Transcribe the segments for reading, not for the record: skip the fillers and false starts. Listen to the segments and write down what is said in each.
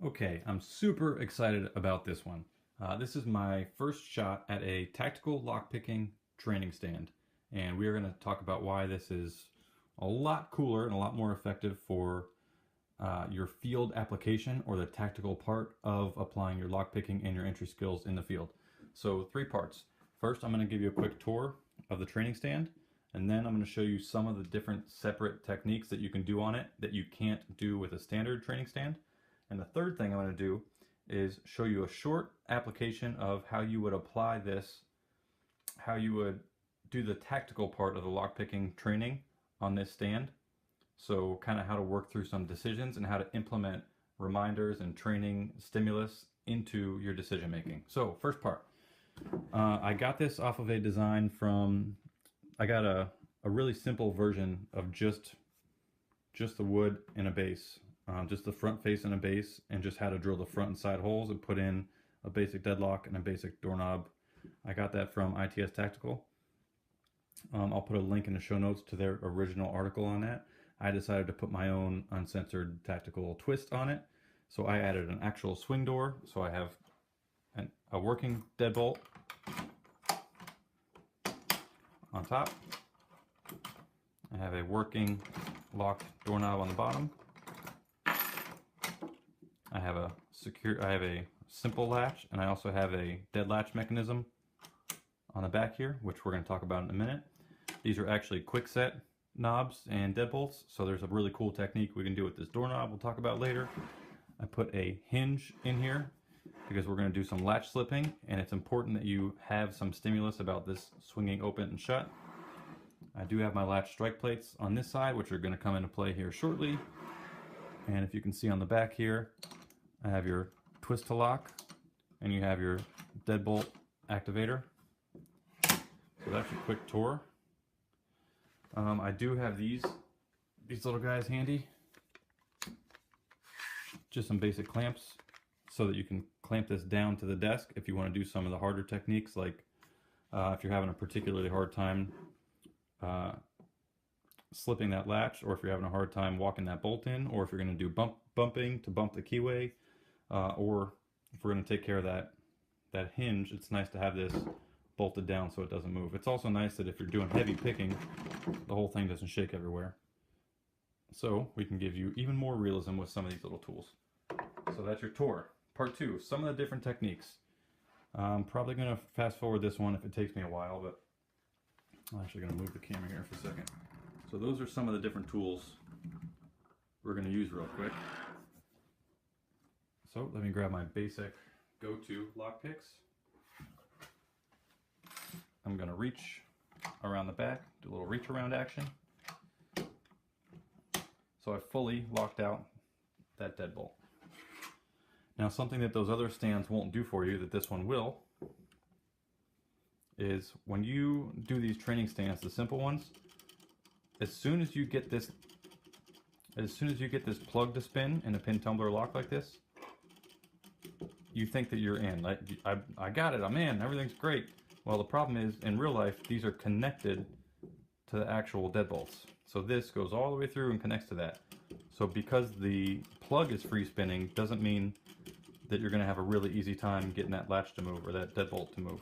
Okay, I'm super excited about this one. This is my first shot at a tactical lockpicking training stand, and we are going to talk about why this is a lot cooler and a lot more effective for your field application or the tactical part of applying your lockpicking and your entry skills in the field. So 3 parts. First, I'm going to give you a quick tour of the training stand, and then I'm going to show you some of the different separate techniques that you can do on it that you can't do with a standard training stand. And the third thing I'm going to do is show you a short application of how you would apply this, how you would do the tactical part of the lockpicking training on this stand. So kind of how to work through some decisions and how to implement reminders and training stimulus into your decision making. So first part, I got this off of a design from, I got a really simple version of just the wood and a base. Just the front face and a base, and just how to drill the front and side holes and put in a basic deadlock and a basic doorknob. I got that from ITS Tactical. I'll put a link in the show notes to their original article on that. I decided to put my own uncensored tactical twist on it. So I added an actual swing door. So I have a working deadbolt on top. I have a working locked doorknob on the bottom. I have a simple latch, and I also have a dead latch mechanism on the back here, which we're going to talk about in a minute. These are actually quick set knobs and deadbolts, so there's a really cool technique we can do with this doorknob we'll talk about later. I put a hinge in here because we're going to do some latch slipping, and it's important that you have some stimulus about this swinging open and shut. I do have my latch strike plates on this side, which are going to come into play here shortly. And if you can see on the back here, I have your twist to lock, and you have your deadbolt activator. So that's a quick tour. I do have these little guys handy. Just some basic clamps so that you can clamp this down to the desk if you want to do some of the harder techniques, like if you're having a particularly hard time slipping that latch, or if you're having a hard time walking that bolt in, or if you're going to do bumping to bump the keyway, or if we're going to take care of that hinge, it's nice to have this bolted down so it doesn't move. It's also nice that if you're doing heavy picking, the whole thing doesn't shake everywhere. So we can give you even more realism with some of these little tools. So that's your tour. Part 2, some of the different techniques. I'm probably going to fast forward this one if it takes me a while, but I'm actually going to move the camera here for a second. So those are some of the different tools we're going to use real quick. So let me grab my basic go-to lock picks. I'm going to reach around the back, do a little reach around action. So I've fully locked out that deadbolt. Now something that those other stands won't do for you, that this one will, is when you do these training stands, the simple ones, as soon as you get this plug to spin in a pin tumbler lock like this, you think that you're in. Like, I got it, I'm in, everything's great. Well, the problem is, in real life, these are connected to the actual deadbolts. So this goes all the way through and connects to that. So because the plug is free spinning, doesn't mean that you're going to have a really easy time getting that latch to move or that deadbolt to move.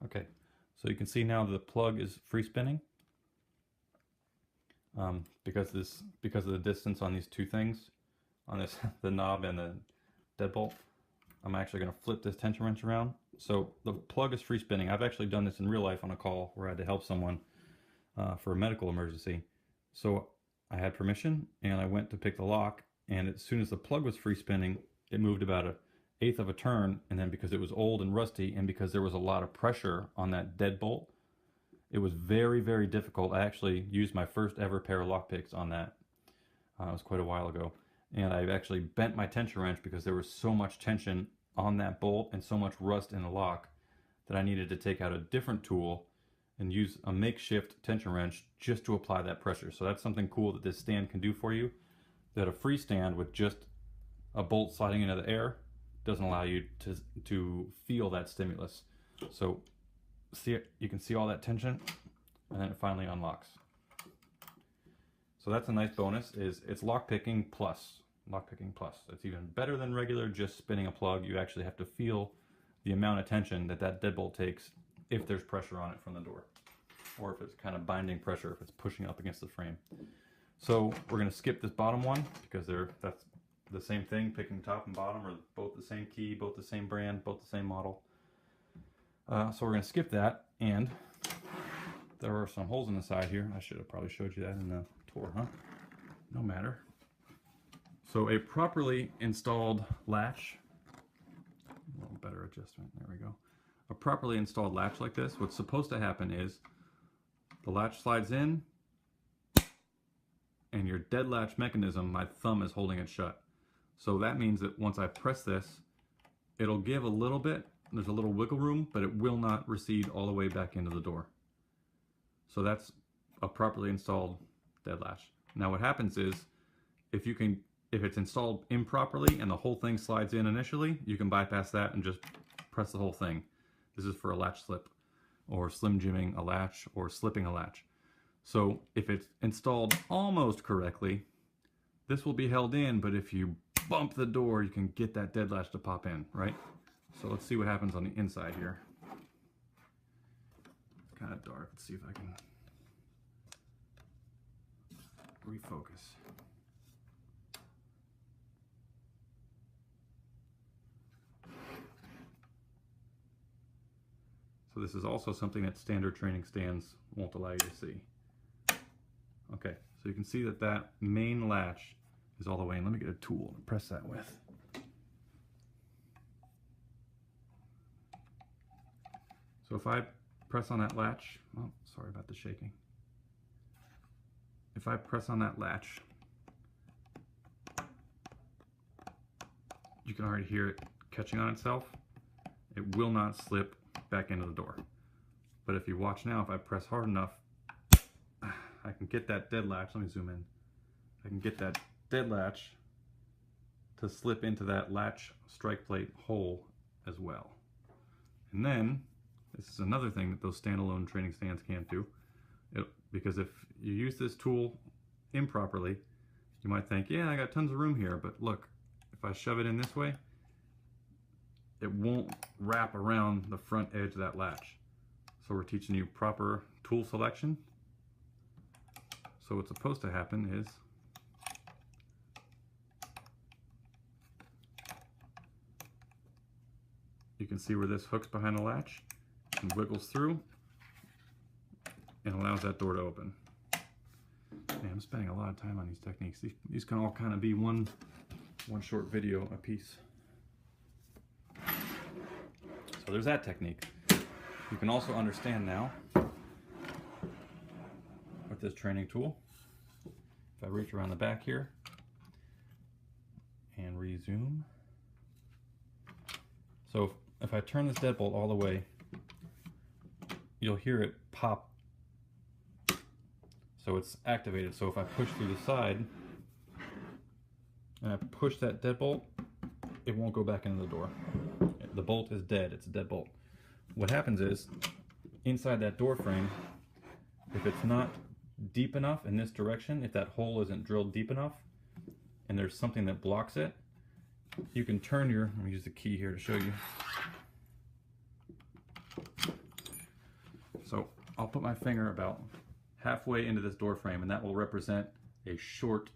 Okay, so you can see now the plug is free spinning because of the distance on these two things, on this the knob and the deadbolt. I'm actually going to flip this tension wrench around. So the plug is free spinning. I've actually done this in real life on a call where I had to help someone for a medical emergency. So I had permission and I went to pick the lock, and as soon as the plug was free spinning, it moved about 1/8 of a turn, and then because it was old and rusty and because there was a lot of pressure on that deadbolt, it was very, very difficult. I actually used my first ever pair of lockpicks on that. It was quite a while ago. And I actually bent my tension wrench because there was so much tension on that bolt and so much rust in the lock that I needed to take out a different tool and use a makeshift tension wrench just to apply that pressure. So that's something cool that this stand can do for you, that a free stand with just a bolt sliding into the air doesn't allow you to feel that stimulus. So see it, you can see all that tension, and then it finally unlocks. So that's a nice bonus, is it's lockpicking plus. Lockpicking plus. It's even better than regular just spinning a plug. You actually have to feel the amount of tension that that deadbolt takes if there's pressure on it from the door, or if it's kind of binding pressure, if it's pushing up against the frame. So we're going to skip this bottom one because that's the same thing. Picking top and bottom are both the same key, both the same brand, both the same model. So we're going to skip that, and there are some holes in the side here. I should have probably showed you that in the tour, huh? No matter. So a properly installed latch, a little better adjustment, there we go. A properly installed latch like this, what's supposed to happen is the latch slides in, and your dead latch mechanism, my thumb is holding it shut. So that means that once I press this, it'll give a little bit, there's a little wiggle room, but it will not recede all the way back into the door. So that's a properly installed dead latch. Now what happens is, if it's installed improperly and the whole thing slides in initially, you can bypass that and just press the whole thing. This is for a latch slip, or slim jimming a latch, or slipping a latch. So if it's installed almost correctly, this will be held in, but if you bump the door, you can get that dead latch to pop in, right? So let's see what happens on the inside here. It's kind of dark. Let's see if I can refocus. So this is also something that standard training stands won't allow you to see. Okay, so you can see that that main latch is all the way in. Let me get a tool to press that with. So if I press on that latch, oh, sorry about the shaking. If I press on that latch, you can already hear it catching on itself. It will not slip back into the door. But if you watch now, if I press hard enough, I can get that dead latch. Let me zoom in. I can get that dead latch to slip into that latch strike plate hole as well. And then, this is another thing that those standalone training stands can't do. Because if you use this tool improperly, you might think, yeah, I got tons of room here, but look, if I shove it in this way, it won't wrap around the front edge of that latch. So we're teaching you proper tool selection. So what's supposed to happen is you can see where this hooks behind the latch and wiggles through and allows that door to open. Man, I'm spending a lot of time on these techniques. These can all kind of be one short video a piece. So there's that technique. You can also understand now with this training tool, if I reach around the back here and rezoom. So if I turn this deadbolt all the way, you'll hear it pop. So it's activated. So if I push through the side and I push that deadbolt, it won't go back into the door. The bolt is dead. It's a deadbolt. What happens is, inside that door frame, if it's not deep enough in this direction, if that hole isn't drilled deep enough, and there's something that blocks it, you can turn your, let me use the key here to show you. So I'll put my finger about halfway into this door frame, and that will represent a short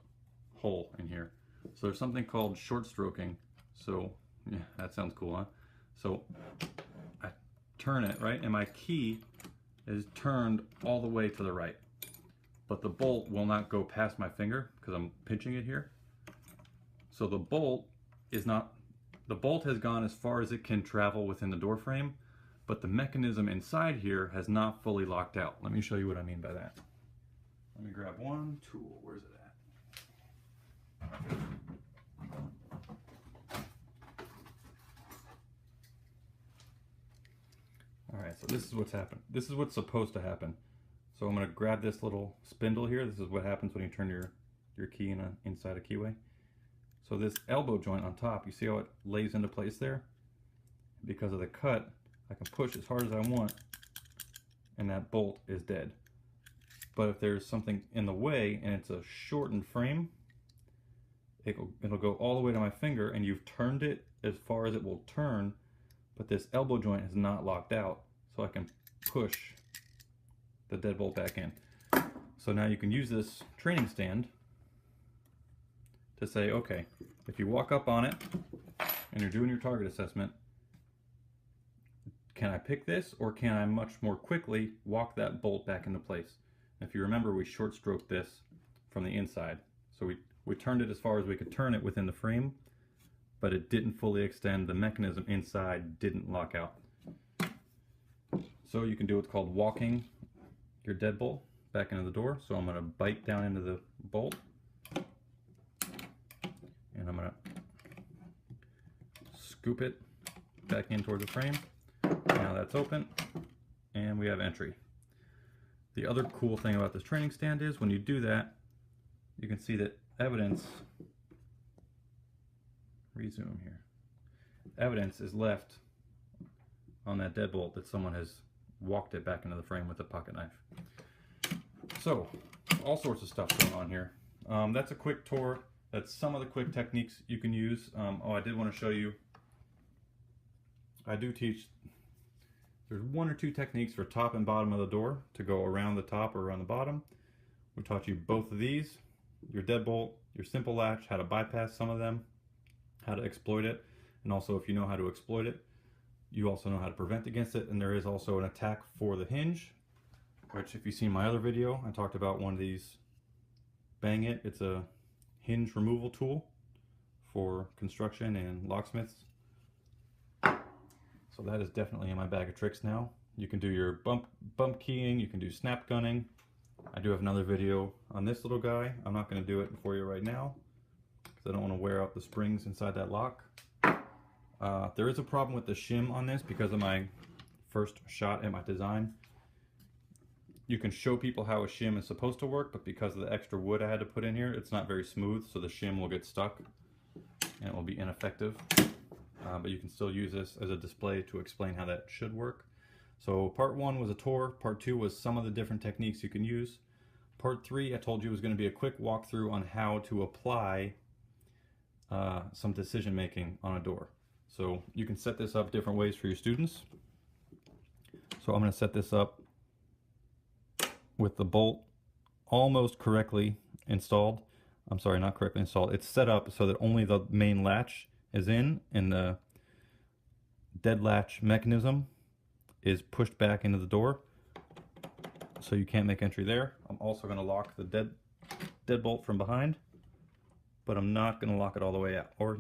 hole in here. So there's something called short stroking. So yeah, that sounds cool, huh? So I turn it, right? And my key is turned all the way to the right. But the bolt will not go past my finger because I'm pinching it here. So the bolt has gone as far as it can travel within the door frame, but the mechanism inside here has not fully locked out. Let me show you what I mean by that. Let me grab one tool. Where's it at? All right, so this is what's happened. This is what's supposed to happen. So I'm going to grab this little spindle here. This is what happens when you turn your key inside a keyway. So this elbow joint on top, you see how it lays into place there? Because of the cut, I can push as hard as I want, and that bolt is dead. But if there's something in the way and it's a shortened frame, it'll go all the way to my finger, and you've turned it as far as it will turn, but this elbow joint is not locked out, so I can push the deadbolt back in. So now you can use this training stand to say, okay, if you walk up on it and you're doing your target assessment, can I pick this, or can I much more quickly walk that bolt back into place? If you remember, we short stroked this from the inside. So we turned it as far as we could turn it within the frame, but it didn't fully extend. The mechanism inside didn't lock out. So you can do what's called walking your deadbolt back into the door. So I'm going to bite down into the bolt, and I'm going to scoop it back in toward the frame. Now that's open, and we have entry. The other cool thing about this training stand is when you do that, you can see that evidence, resume here, evidence is left on that deadbolt that someone has walked it back into the frame with a pocket knife. So, all sorts of stuff going on here. That's a quick tour. That's some of the quick techniques you can use. Oh, I did want to show you, I do teach, there's 1 or 2 techniques for top and bottom of the door to go around the top or around the bottom. We taught you both of these, your deadbolt, your simple latch, how to bypass some of them, how to exploit it, and also if you know how to exploit it, you also know how to prevent against it. And there is also an attack for the hinge, which if you've seen my other video, I talked about one of these, Bang It. It's a hinge removal tool for construction and locksmiths. So that is definitely in my bag of tricks now. You can do your bump keying, you can do snap gunning. I do have another video on this little guy. I'm not going to do it for you right now because I don't want to wear out the springs inside that lock. There is a problem with the shim on this because of my first shot at my design. You can show people how a shim is supposed to work, but because of the extra wood I had to put in here, it's not very smooth, so the shim will get stuck and it will be ineffective. But you can still use this as a display to explain how that should work. So part 1 was a tour, part 2 was some of the different techniques you can use. Part 3 I told you was going to be a quick walkthrough on how to apply some decision making on a door. So you can set this up different ways for your students. So I'm going to set this up with the bolt almost correctly installed. I'm sorry, not correctly installed. It's set up so that only the main latch is in, and the dead latch mechanism is pushed back into the door, so you can't make entry there. I'm also going to lock the deadbolt from behind, but I'm not going to lock it all the way out. Or,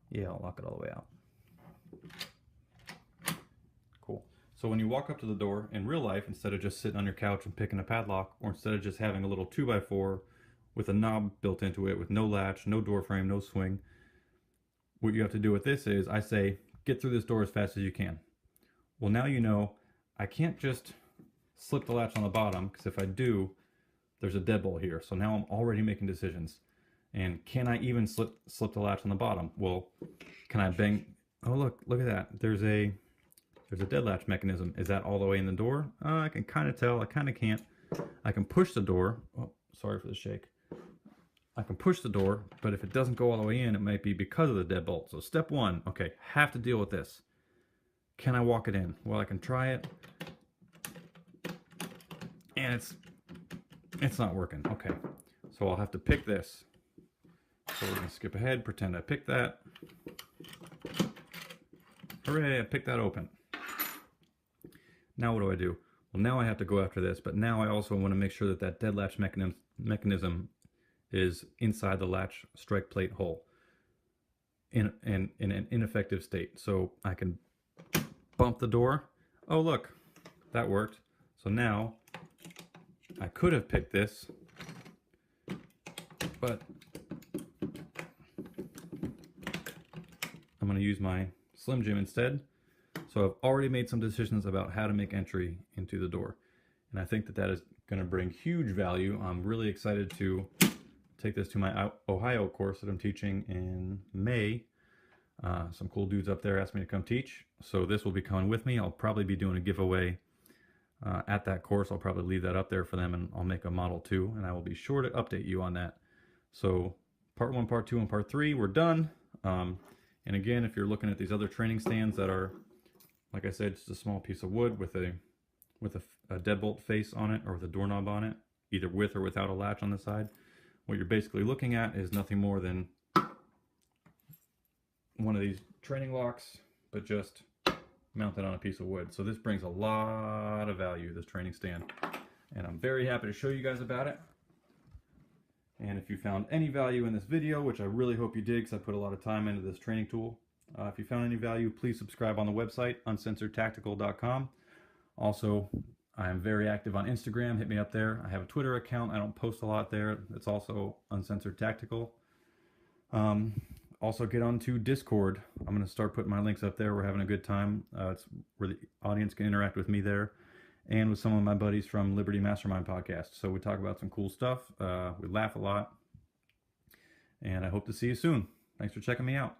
yeah, I'll lock it all the way out. Cool. So when you walk up to the door in real life, instead of just sitting on your couch and picking a padlock, or instead of just having a little 2x4 with a knob built into it with no latch, no door frame, no swing, what you have to do with this is I say, get through this door as fast as you can. Well, now you know I can't just slip the latch on the bottom, because if I do, there's a deadbolt here. So now I'm already making decisions. And can I even slip the latch on the bottom? Well, can I bang? Oh, look at that. There's a dead latch mechanism. Is that all the way in the door? I can kind of tell. I kind of can't. I can push the door. Oh, sorry for the shake. I can push the door, but if it doesn't go all the way in, it might be because of the deadbolt. So step 1, okay, have to deal with this. Can I walk it in? Well, I can try it, and it's not working. Okay, so I'll have to pick this. So we're gonna skip ahead, pretend I picked that. Hooray, I picked that open. Now what do I do? Well, now I have to go after this, but now I also want to make sure that that dead latch mechanism is inside the latch strike plate hole in an ineffective state. So I can bump the door. Oh, look, that worked. So now I could have picked this, but I'm going to use my Slim Jim instead. So I've already made some decisions about how to make entry into the door. And I think that that is going to bring huge value. I'm really excited to take this to my Ohio course that I'm teaching in May. Some cool dudes up there asked me to come teach. So this will be coming with me. I'll probably be doing a giveaway at that course. I'll probably leave that up there for them, and I'll make a model too, and I will be sure to update you on that. So part 1, part 2, and part 3, we're done. And again, if you're looking at these other training stands that are, like I said, just a small piece of wood with a deadbolt face on it, or with a doorknob on it, either with or without a latch on the side, what you're basically looking at is nothing more than one of these training locks, but just mounted on a piece of wood. So this brings a lot of value, this training stand, and I'm very happy to show you guys about it. And if you found any value in this video, which I really hope you did because I put a lot of time into this training tool, if you found any value, please subscribe on the website, uncensoredtactical.com. Also, I am very active on Instagram. Hit me up there. I have a Twitter account. I don't post a lot there. It's also Uncensored Tactical. Also, get onto Discord. I'm going to start putting my links up there. We're having a good time. It's where the audience can interact with me there and with some of my buddies from Liberty Mastermind podcast. So we talk about some cool stuff. We laugh a lot. And I hope to see you soon. Thanks for checking me out.